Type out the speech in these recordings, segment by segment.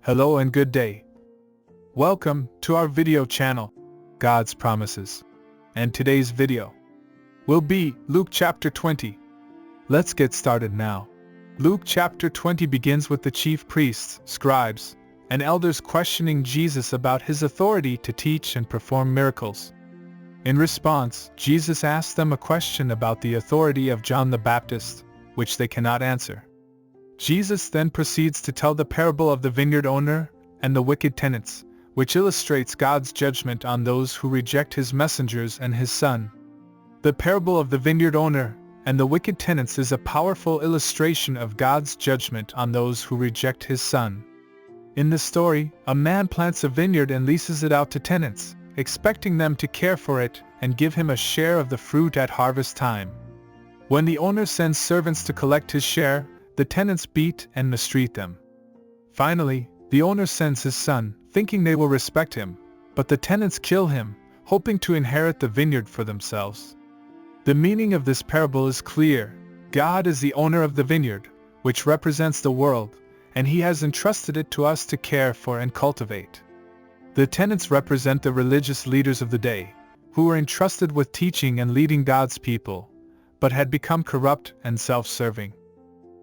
Hello and good day. Welcome to our video channel, God's Promises. And today's video will be Luke chapter 20. Let's get started now. Luke chapter 20 begins with the chief priests, scribes, and elders questioning Jesus about his authority to teach and perform miracles. In response, Jesus asks them a question about the authority of John the Baptist, which they cannot answer. Jesus then proceeds to tell the parable of the vineyard owner and the wicked tenants, which illustrates God's judgment on those who reject his messengers and his Son. The parable of the vineyard owner and the wicked tenants is a powerful illustration of God's judgment on those who reject his Son. In the story, a man plants a vineyard and leases it out to tenants, expecting them to care for it and give him a share of the fruit at harvest time. When the owner sends servants to collect his share, the tenants beat and mistreat them. Finally, the owner sends his son, thinking they will respect him, but the tenants kill him, hoping to inherit the vineyard for themselves. The meaning of this parable is clear. God is the owner of the vineyard, which represents the world, and he has entrusted it to us to care for and cultivate. The tenants represent the religious leaders of the day, who were entrusted with teaching and leading God's people, but had become corrupt and self-serving.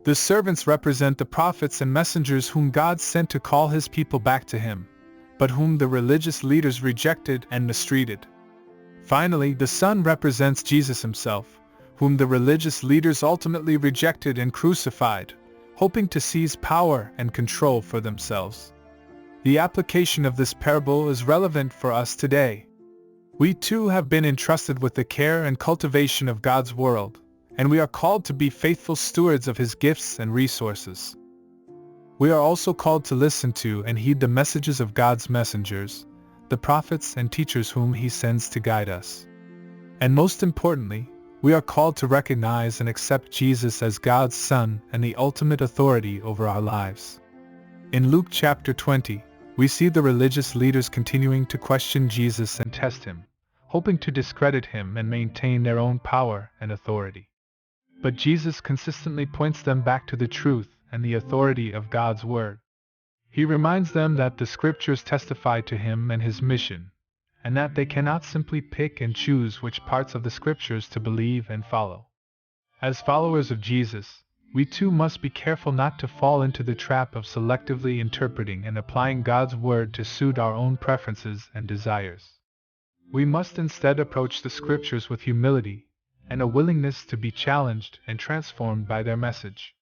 The servants represent the prophets and messengers whom God sent to call his people back to him, but whom the religious leaders rejected and mistreated. Finally, the Son represents Jesus himself, whom the religious leaders ultimately rejected and crucified, hoping to seize power and control for themselves. The application of this parable is relevant for us today. We too have been entrusted with the care and cultivation of God's world, and we are called to be faithful stewards of his gifts and resources. We are also called to listen to and heed the messages of God's messengers, the prophets and teachers whom he sends to guide us. And most importantly, we are called to recognize and accept Jesus as God's Son and the ultimate authority over our lives. In Luke chapter 20, we see the religious leaders continuing to question Jesus and test him, hoping to discredit him and maintain their own power and authority. But Jesus consistently points them back to the truth and the authority of God's Word. He reminds them that the Scriptures testify to him and his mission, and that they cannot simply pick and choose which parts of the Scriptures to believe and follow. As followers of Jesus, we too must be careful not to fall into the trap of selectively interpreting and applying God's Word to suit our own preferences and desires. We must instead approach the Scriptures with humility and a willingness to be challenged and transformed by their message.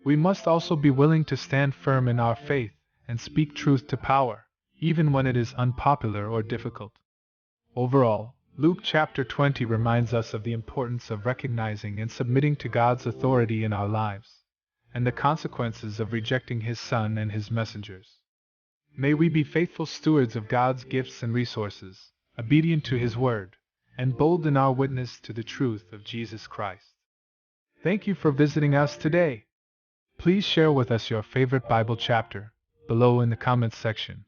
We must also be willing to stand firm in our faith and speak truth to power, even when it is unpopular or difficult. Overall, Luke chapter 20 reminds us of the importance of recognizing and submitting to God's authority in our lives, and the consequences of rejecting his Son and his messengers. May we be faithful stewards of God's gifts and resources, obedient to his word, and bold in our witness to the truth of Jesus Christ. Thank you for visiting us today. Please share with us your favorite Bible chapter below in the comments section.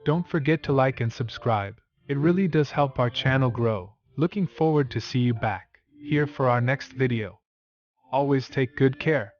Don't forget to like and subscribe. It really does help our channel grow. Looking forward to see you back here for our next video. Always take good care.